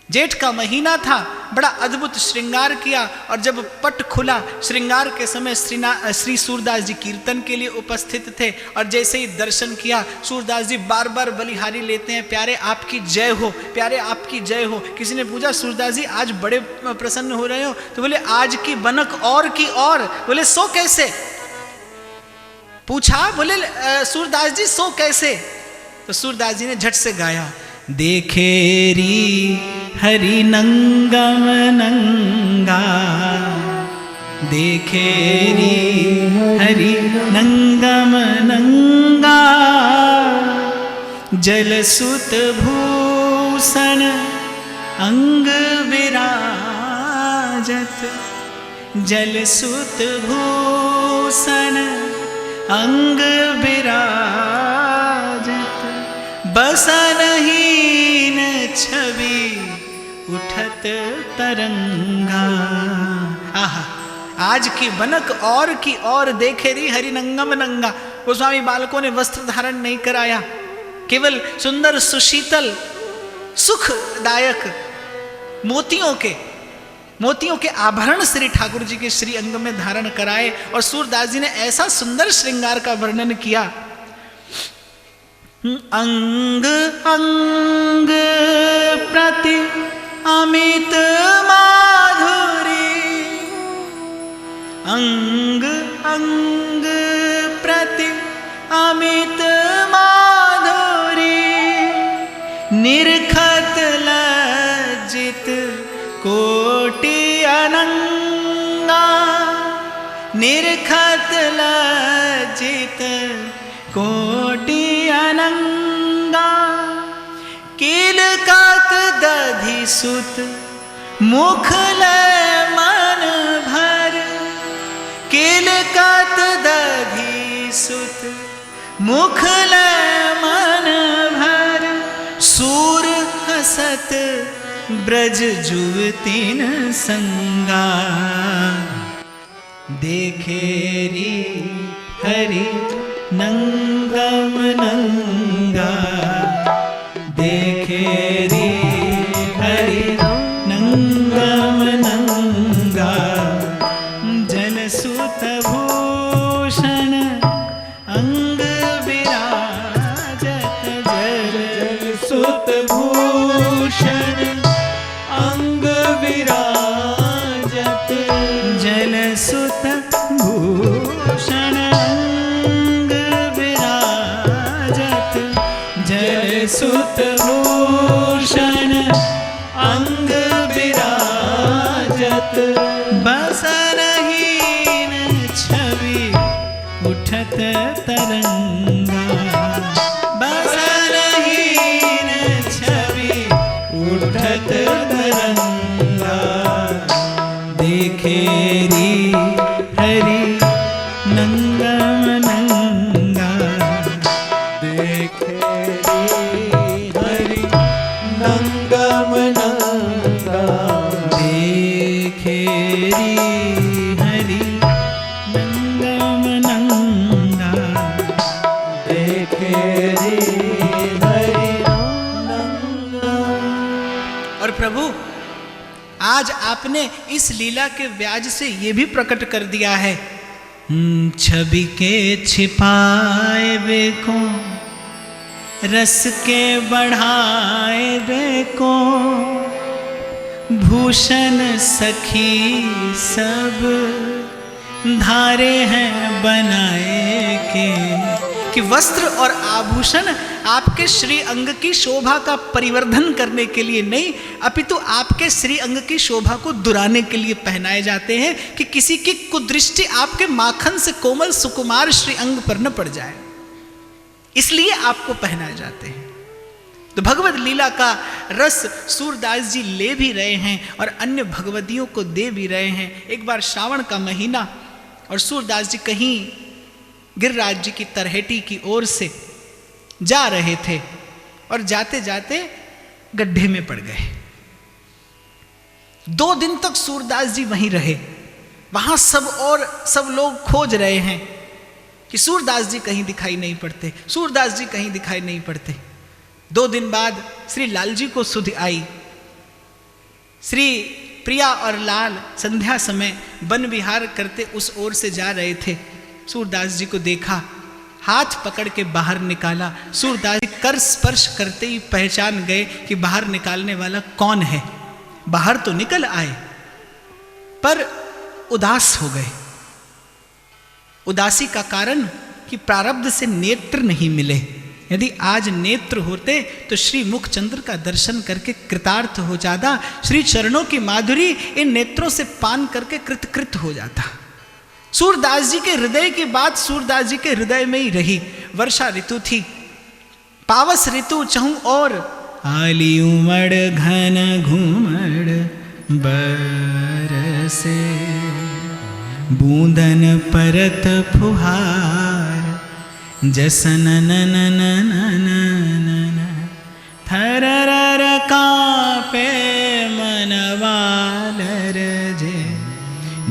जेठ का महीना था, बड़ा अद्भुत श्रृंगार किया, और जब पट खुला श्रृंगार के समय श्री सूरदास जी कीर्तन के लिए उपस्थित थे। और जैसे ही दर्शन किया, सूरदास जी बार बार बलिहारी लेते हैं, प्यारे आपकी जय हो, प्यारे आपकी जय हो। किसी ने पूछा, सूरदास जी आज बड़े प्रसन्न हो रहे हो? तो बोले आज की बनक और की और। बोले सो कैसे? पूछा, बोले सूरदास जी सो कैसे? तो सूरदास जी ने झट से गाया, देखेरी हरि नंगम नंगा, देखेरी हरि नंगम नंगा, जलसुत भूषण अंग विराजत, जल सुत भूषण अंग विराजत, बसनहीन छवि उठत तरंगा। आहा, आज की बनक और की और देखे री हरि नंगम नंगा। गोस्वामी बालकों ने वस्त्र धारण नहीं कराया, केवल सुंदर सुशीतल सुखदायक मोतियों के आभरण श्री ठाकुर जी के श्री अंग में धारण कराए। और सूरदास जी ने ऐसा सुंदर श्रृंगार का वर्णन किया। अंग अंग प्रति अमित माधुरी, अंग अंग प्रति अमित माधुरी, निरखत लज्जित कोटि अनंगा, निरखत लज्जित कोटि अनंगा, कीलकत दधि सुत मुखल मन भर, कीलकत दधि सुत मुखल मन भर, सूर हसत ब्रज जुवतीन संगा, देखेरी हरि नंगम नंगा, देखेरी हरि नंगम नंगा, जल सुत भूषण अंग विराजत, जल सुत भूषण अंग विराजत, जल सुत भूषण अंग विराजत, जल सुत भूषण अंग विराजत, बसनहीन छवि उठत तरंगा, बसनहीन छवि उठत तरंगा, देखेरी हरि नंगम नंगा, देखेरी हरि नंगम नंगा, देखेरी हरि नंगम नंगा, देखेरी हरि नंगा। और प्रभु, आज आपने इस लीला के व्याज से ये भी प्रकट कर दिया है, छवि के छिपाए बेको, रस के बढ़ाए बेको, भूषण सखी सब धारे हैं बनाए के। कि वस्त्र और आभूषण आपके श्री अंग की शोभा का परिवर्धन करने के लिए नहीं, अपितु आपके श्री अंग की शोभा को दुराने के लिए पहनाए जाते हैं, कि किसी की कुदृष्टि आपके माखन से कोमल सुकुमार श्री अंग पर न पड़ जाए, इसलिए आपको पहनाए जाते हैं। तो भगवत लीला का रस सूरदास जी ले भी रहे हैं और अन्य भगवतियों को दे भी रहे हैं। एक बार श्रावण का महीना और सूरदास जी कहीं गिरिराज जी की तरहेटी की ओर से जा रहे थे और जाते जाते गड्ढे में पड़ गए। 2 दिन तक सूरदास जी वहीं रहे। वहां सब लोग खोज रहे हैं कि सूरदास जी कहीं दिखाई नहीं पड़ते, सूरदास जी कहीं दिखाई नहीं पड़ते। 2 दिन बाद श्री लाल जी को सुधि आई। श्री प्रिया और लाल संध्या समय वन विहार करते उस ओर से जा रहे थे। सूरदास जी को देखा, हाथ पकड़ के बाहर निकाला। सूरदास जी कर स्पर्श करते ही पहचान गए कि बाहर निकालने वाला कौन है। बाहर तो निकल आए पर उदास हो गए। उदासी का कारण कि प्रारब्ध से नेत्र नहीं मिले। यदि आज नेत्र होते तो श्री मुखचंद्र का दर्शन करके कृतार्थ हो जाता। श्री चरणों की माधुरी इन नेत्रों से पान करके कृतकृत हो जाता। सूरदास जी के हृदय की बात सूरदास जी के हृदय में ही रही। वर्षा ऋतु थी, पावस ऋतु चहूं और आली उमड़ घन घुमड़ बरसे, बूंदन परत फुहार, जसन नन नन थरर कांपे मनवालर जे,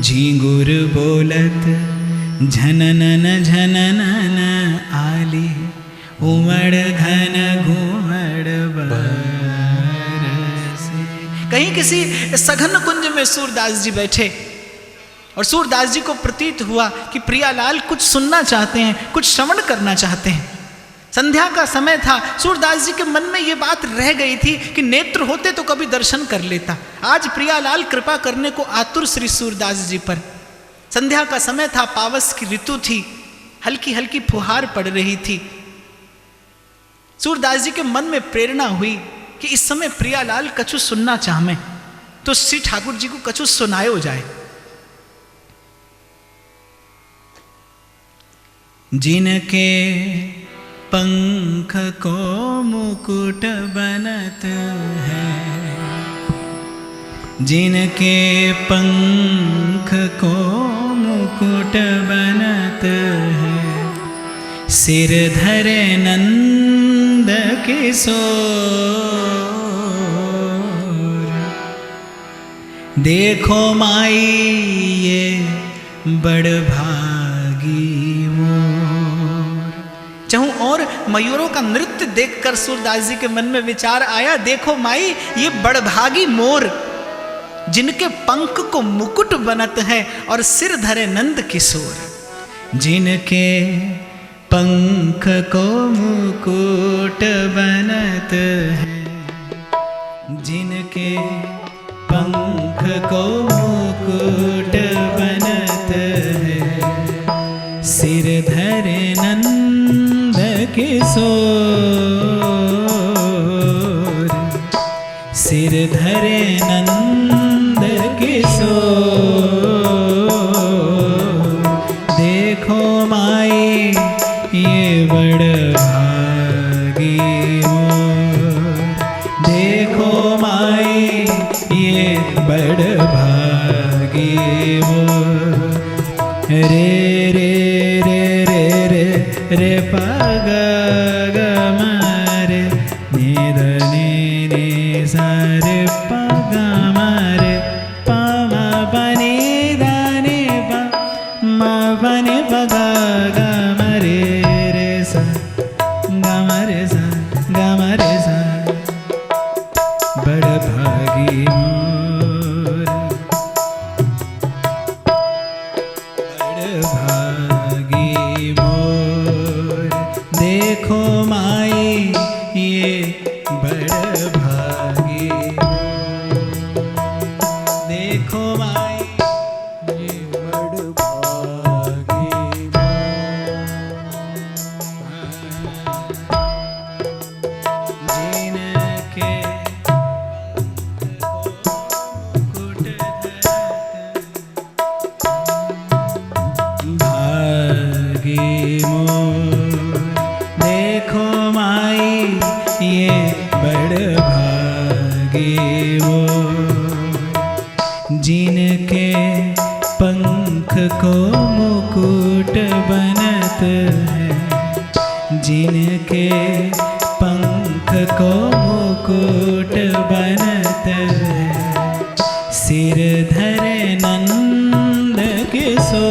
झींगुर बोलत झननन झननन, आली उमड़ घन घुमड़ बरसे। कहीं किसी सघन कुंज में सूरदास जी बैठे और सूरदास जी को प्रतीत हुआ कि प्रियालाल कुछ सुनना चाहते हैं, कुछ श्रवण करना चाहते हैं। संध्या का समय था। सूरदास जी के मन में ये बात रह गई थी कि नेत्र होते तो कभी दर्शन कर लेता। आज प्रियालाल कृपा करने को आतुर श्री सूरदास जी पर। संध्या का समय था, पावस की ऋतु थी, हल्की हल्की फुहार पड़ रही थी। सूरदास जी के मन में प्रेरणा हुई कि इस समय प्रियालाल कछु सुनना चाहे तो श्री ठाकुर जी को कछु सुनायो जाए। जिनके पंख को मुकुट बनत है, जिनके पंख को मुकुट बनत है, सिर धरे नंद किशोर, देखो माई ये बड़ भागी मोर। चाहूं और मयूरों का नृत्य देखकर सूरदास जी के मन में विचार आया, देखो माई ये बड़भागी मोर, जिनके पंख को मुकुट बनत है और सिर धरे नंद किशोर। जिनके पंख को मुकुट बनत है, जिनके पंख को मुकुट बनत है, सिर धरे नंद किशोर, सिर धरे नंद किशोर। देखो माई ये बड़ भागी मोर, देखो माई ये बड़ भागी मोर। रे रे रे रे रे रे पग ग मारे, निद नि नि सा रे पग मारे, प म प नि द नि प म प नि प ग ग मरे रे सा ग मरे सा ग मरे सा। बड़ भागी मोर, बड़ भागी मोर, देखो माई ये बड़ भागी मोर, देखो माई ये बड़ भागी मोर। जिनके मुकुट धरत भागी मोर, देखो माई ये बड़ भागी मोर। जिनके पंख को मुकुट बनत है, जिनके पंख को मुकुट बनत है, सिर धरे नंद किशोर,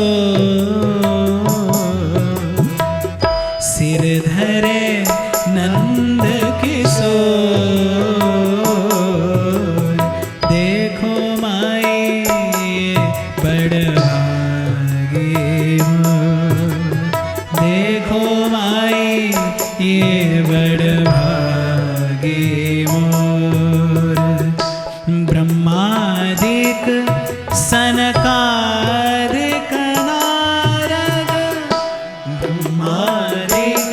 सिर धरे नंद किशोर। देखो माई बड़ भागी मोर, देखो माई ये बड़ भागी मोर। ब्रह्मादिक सनकादिक नारद, ब्रह्मादिक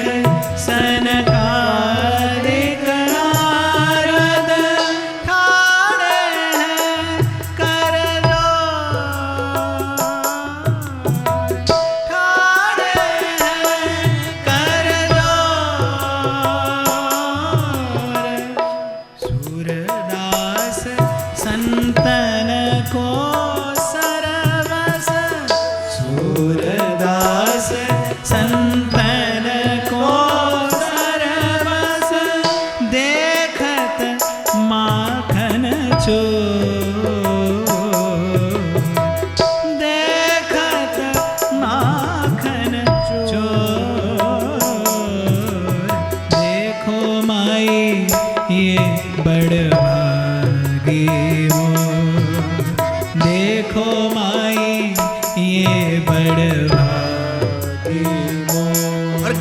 सनकादिक नारद, ठाणे हैं कर जोर, ठाणे हैं कर जोर।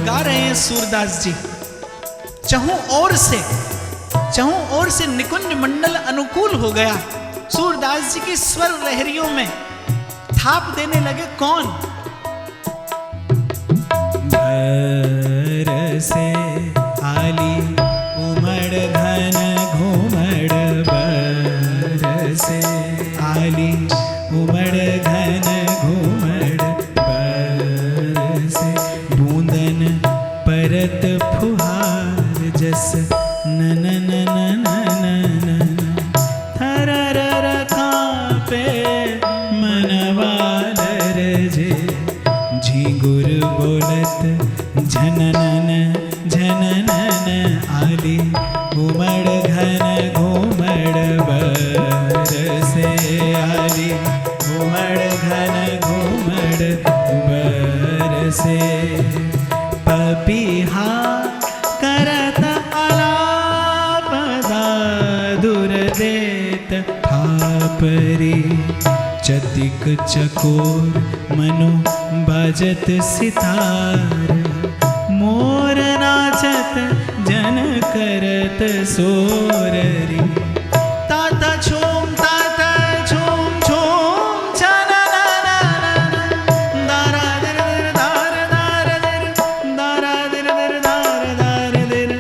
गा रहे हैं सूरदास जी। चहुं ओर से निकुंज मंडल अनुकूल हो गया। सूरदास जी की स्वर लहरियों में थाप देने लगे कौन? बरसे आली उमड़ घन घुमड़, बरसे आली उमड़ घन घुमड़, बरसे बूंदन परत फुहार जस नन नन नन, थरर कांपे मनवा लरजे, झिंगुर बोलत झननन झननन, आली उमड़ घन घुमड़, बरसे आली उमड़ घन घुमड़, बरसे पपीहा करत आलाप, दादुर देत थापरी, चतिक चकोर मनु बाजत सितार, मोर नाचत जन करत सोररी, ताता छोम छोम छन दारा दिर दिर दार दार दिर, दारा दिर दिर दार दार दिर,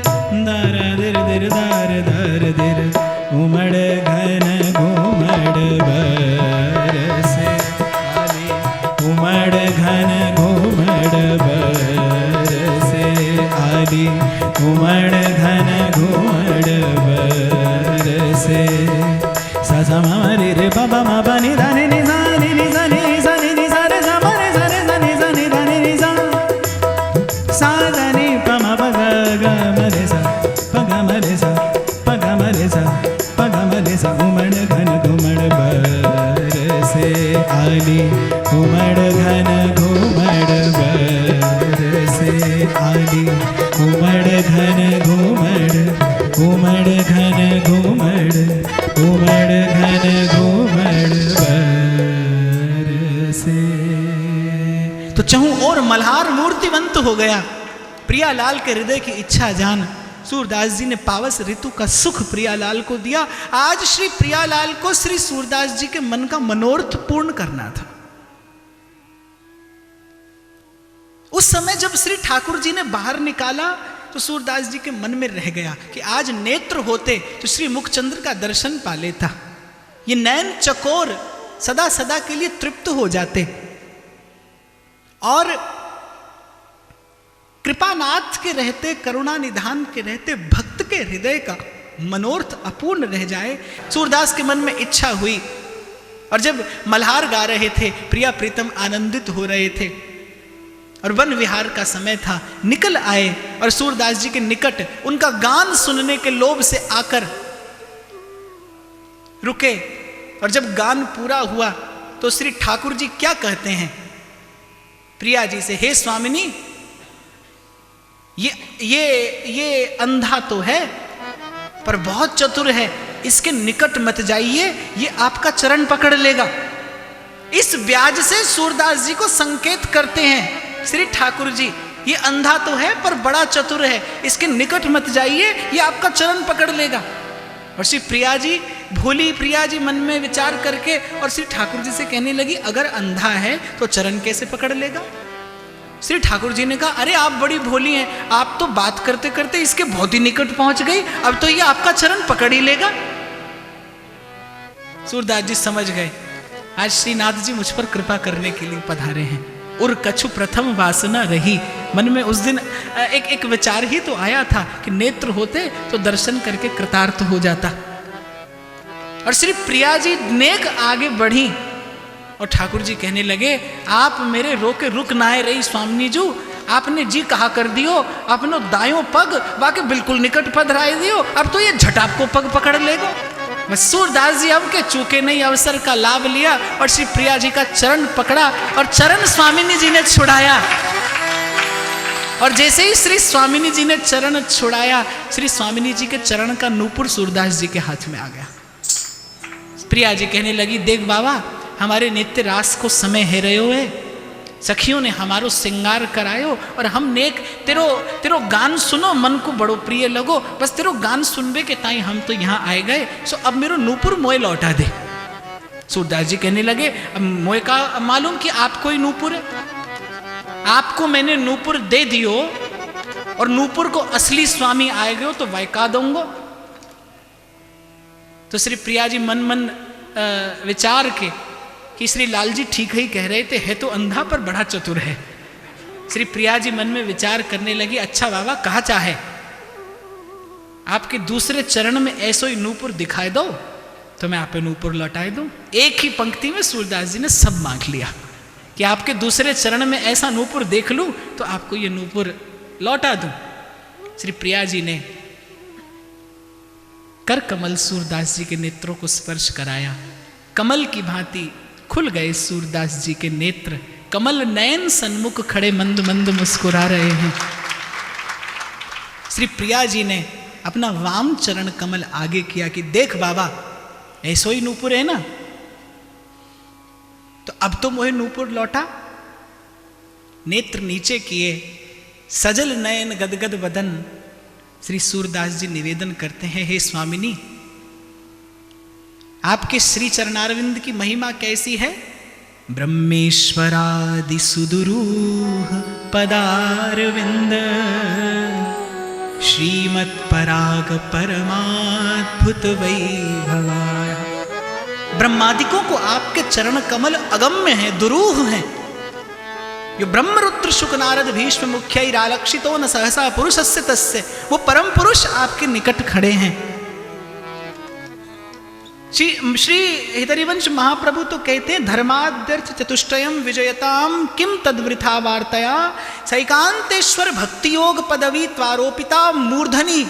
दारा दिर दिर दार दार दिर, उमड़ घन घुमड़, बरसे आली उमड़ घन घुमड़, बरसे आली उमड़ घन घुमड़, बरसे सा सा मा रे रे पा पा मा पा नि धा नि नि सा नि नि सा नि सा नि नि सा रे सा मा रे सा रे सा नि सा नि धा नि नि सा, सा धा नि प मा प ग ग म रे सा प ग म रे सा प ग म रे सा प ग म रे सा, उमड़ घन घुमड़, बरसे आली उमड़ घन घुमड़, बरसे आली उमड़ घन घुमड़, उमड़ घन घुमड़, उमड़ घन घुमड़, बरसे। तो चहुं और मल्हार मूर्तिवंत हो गया। प्रियालाल के हृदय की इच्छा जान सूरदास जी ने पावस ऋतु का सुख प्रियालाल को दिया। आज श्री प्रियालाल को श्री सूरदास जी के मन का मनोरथ पूर्ण करना था। उस समय जब श्री ठाकुर जी ने बाहर निकाला तो सूरदास जी के मन में रह गया कि आज नेत्र होते तो श्री मुखचंद्र का दर्शन पा लेता, ये नैन चकोर सदा सदा के लिए तृप्त हो जाते और कृपानाथ के रहते, करुणा निधान के रहते भक्त के हृदय का मनोरथ अपूर्ण रह जाए। सूरदास के मन में इच्छा हुई और जब मल्हार गा रहे थे, प्रिया प्रीतम आनंदित हो रहे थे और वन विहार का समय था, निकल आए और सूरदास जी के निकट उनका गान सुनने के लोभ से आकर रुके। और जब गान पूरा हुआ तो श्री ठाकुर जी क्या कहते हैं प्रिया जी से, हे स्वामिनी, ये अंधा तो है पर बहुत चतुर है, इसके निकट मत जाइए, ये आपका चरण पकड़ लेगा। इस ब्याज से सूरदास जी को संकेत करते हैं श्री ठाकुर जी, ये अंधा तो है पर बड़ा चतुर है, इसके निकट मत जाइए, ये आपका चरण पकड़ लेगा। और श्री प्रिया जी, भोली प्रिया जी मन में विचार करके और श्री ठाकुर जी से कहने लगी, अगर अंधा है तो चरण कैसे पकड़ लेगा? श्री ठाकुर जी ने कहा, अरे आप बड़ी भोली हैं, आप तो बात करते करते इसके बहुत ही निकट पहुंच गई, अब तो ये आपका चरण पकड़ ही लेगा। सूरदास जी समझ गए, आज श्रीनाथ जी मुझ पर कृपा करने के लिए पधारे हैं। उर कछु प्रथम वासना रही, मन में उस दिन एक विचार ही तो आया था कि नेत्र होते तो दर्शन करके कृतार्थ हो जाता। और श्री प्रिया जी नेक आगे बढ़ी और ठाकुर जी कहने लगे, आप मेरे रोके रुक नाए रही स्वामिनी जू, आपने जी कहा कर दियो, अपनो दायों पग बाकी बिल्कुल निकट पधराए दियो, अब तो ये झट आपको पग पकड़ लेगा। बस सूरदास जी अब के चूके नहीं अवसर का लाभ लिया और श्री प्रिया जी का चरण पकड़ा और चरण स्वामिनी जी ने छुड़ाया। और जैसे ही श्री स्वामिनी जी ने चरण छुड़ाया, श्री स्वामिनी जी के चरण का नूपुर सूरदास जी के हाथ में आ गया। प्रिया जी कहने लगी, देख बाबा, हमारे नित्य रास को समय है रहे हुए, सखियों ने हमारो श्रृंगार करायो और हम नेक तेरो गान सुनो मन को बड़ो प्रिय लगो, बस तेरो गान सुनबे के ताई हम तो यहाँ आए गए, सो अब मेरो नूपुर मोए लौटा दे। सूरदास जी कहने लगे अब मोए का मालूम कि आपको ही नूपुर है, आपको मैंने नूपुर दे दियो और नूपुर को असली स्वामी आए गयो तो वैका दूंगो। तो श्री प्रिया जी मन मन विचार के कि श्री लाल जी ठीक ही कह रहे थे, है तो अंधा पर बड़ा चतुर है। श्री प्रिया जी मन में विचार करने लगी, अच्छा बाबा कहा चाहे आपके दूसरे चरण में ऐसो ही नूपुर दिखाई दो तो मैं आपे नूपुर लौटाए दूं। एक ही पंक्ति में सूरदास जी ने सब मांग लिया कि आपके दूसरे चरण में ऐसा नूपुर देख लूं तो आपको ये नूपुर लौटा दूं। श्री प्रिया जी ने कर कमल सूरदास जी के नेत्रों को स्पर्श कराया, कमल की भांति खुल गए सूरदास जी के नेत्र, कमल नयन सन्मुख खड़े मंद मंद मुस्कुरा रहे हैं। श्री प्रिया जी ने अपना वाम चरण कमल आगे किया कि देख बाबा ऐसो ही नूपुर है ना, तो अब तो मोहे नूपुर लौटा। नेत्र नीचे किए, सजल नयन गदगद बदन श्री सूरदास जी निवेदन करते हैं, हे स्वामिनी आपके श्री चरणारविंद की महिमा कैसी है। ब्रह्मेश्वरादि सुदुरूह पदारविंद श्रीमत् पराग परमाद्भुत वैभवाय। ब्रह्मादिकों को आपके चरण कमल अगम्य है, दुरूह है। यो ब्रह्मरुद्र शुक नारद भीष्म मुख्यैरालक्षितो न सहसा पुरुषस्य तस्य, वो परम पुरुष आपके निकट खड़े हैं। श्री हितरिवंश महाप्रभु तो कहते हैं धर्माद्यर्थ चतुष्टयम विजयताम किम तद्वृथा वार्तया सैकांतेश्वर भक्ति योग पदवी त्वारोपिता मूर्धनी,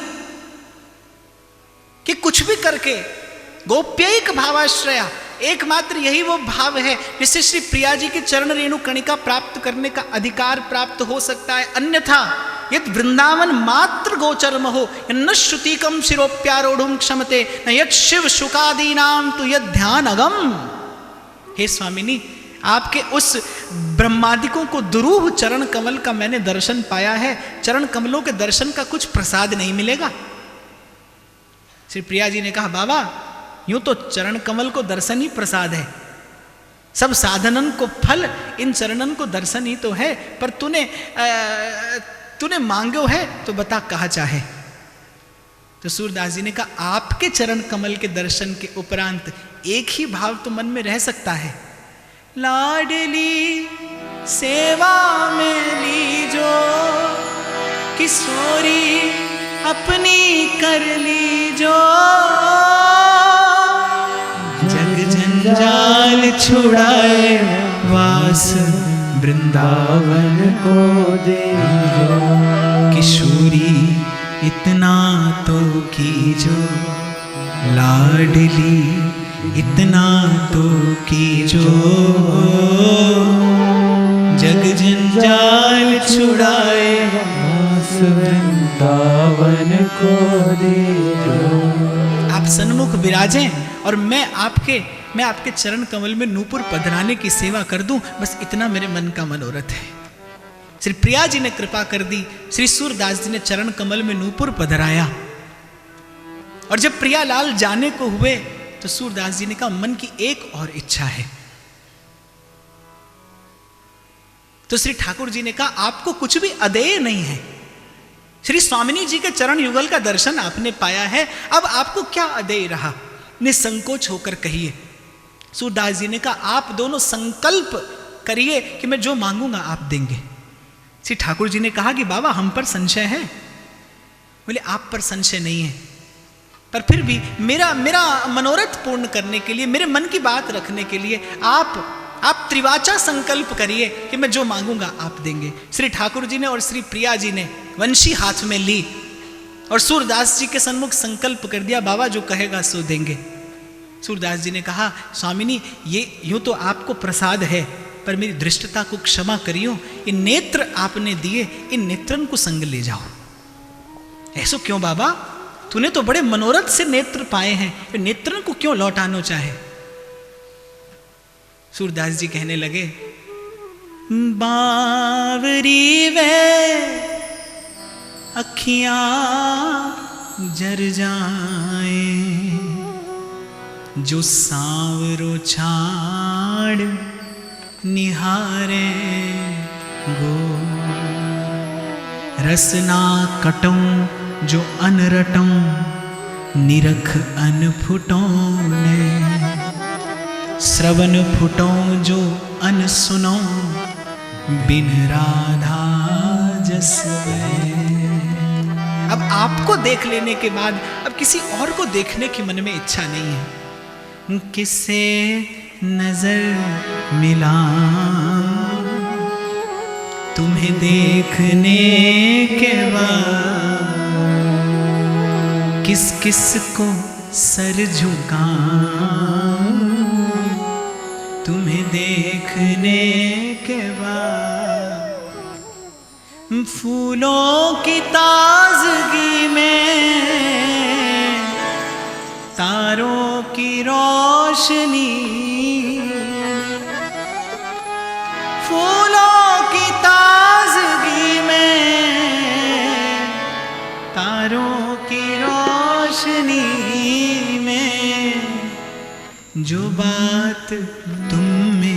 कि कुछ भी करके गोप्यैक भावाश्रया, एकमात्र यही वो भाव है जिससे श्री प्रिया जी के चरण रेणु कणिका प्राप्त करने का अधिकार प्राप्त हो सकता है। अन्यथा यद वृंदावन मात्र गोचरम हो न श्रुतिकम शिरोप्यारोढ़ क्षमते न यद शिव शुकादीनाम तो यद ध्यान अगम। हे स्वामिनी आपके उस ब्रह्मादिकों को दुरूह चरण कमल का मैंने दर्शन पाया है, चरण कमलों के दर्शन का कुछ प्रसाद नहीं मिलेगा। श्री प्रिया जी ने कहा बाबा यूं तो चरण कमल को दर्शन ही प्रसाद है, सब साधनन को फल इन चरणन को दर्शन ही तो है, पर तूने मांगो है तो बता कहा चाहे। तो सूरदास जी ने कहा आपके चरण कमल के दर्शन के उपरांत एक ही भाव तो मन में रह सकता है, लाडली सेवा में लीजो किशोरी अपनी कर लीजो, जग जंजाल छुड़ाए वास वृंदावन को दे किशोरी इतना तो कीजो, लाडली इतना तो कीजो, जग जंजाल छुड़ाए वृंदावन को दीजो। आप सन्मुख विराजें और मैं आपके चरण कमल में नूपुर पधराने की सेवा कर दूं, बस इतना मेरे मन का मनोरथ है। श्री प्रिया जी ने कृपा कर दी, श्री सूरदास जी ने चरण कमल में नूपुर पधराया और जब प्रियालाल जाने को हुए तो सूरदास जी ने कहा मन की एक और इच्छा है। तो श्री ठाकुर जी ने कहा आपको कुछ भी अदेय नहीं है, श्री स्वामिनी जी के चरण युगल का दर्शन आपने पाया है, अब आपको क्या अदेय रहा, निसंकोच होकर कहिए। सूरदास जी ने कहा आप दोनों संकल्प करिए कि मैं जो मांगूंगा आप देंगे। श्री ठाकुर जी ने कहा कि बाबा हम पर संशय है, बोले आप पर संशय नहीं है, पर फिर भी मेरा मनोरथ पूर्ण करने के लिए, मेरे मन की बात रखने के लिए आप त्रिवाचा संकल्प करिए कि मैं जो मांगूंगा आप देंगे। श्री ठाकुर जी ने और श्री प्रिया जी ने वंशी हाथ में ली और सूरदास जी के सन्मुख संकल्प कर दिया बाबा जो कहेगा सो देंगे। सूरदास जी ने कहा स्वामिनी ये यूं तो आपको प्रसाद है, पर मेरी दृष्टता को क्षमा करियो, ये नेत्र आपने दिए, इन नेत्रन को संग ले जाओ। ऐसो क्यों बाबा, तूने तो बड़े मनोरथ से नेत्र पाए हैं, ये नेत्रन को क्यों लौटाना चाहे। सूरदास जी कहने लगे बावरी वे अखियां जर जाए, जो सांवरो छाड़ निहारे गो। रसना कटों जो अनरटों, निरख अनफुटों ने। श्रवण फुटों जो अनसुनो, बिन राधा जस वे। अब आपको देख लेने के बाद अब किसी और को देखने की मन में इच्छा नहीं है। किसे नजर मिला तुम्हें देखने के बाद, किस किस को सर झुका तुम्हें देखने के बाद। फूलों की ताजगी में तारों की रोशनी, फूलों की ताजगी में तारों की रोशनी में, जो बात तुमने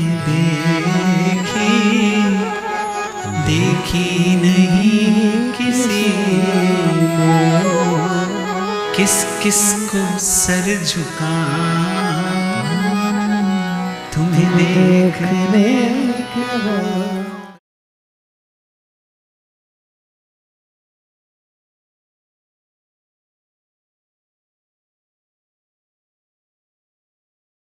देखी नहीं किसी, किस किस को सर झुका तुम्हें देखने के बाद।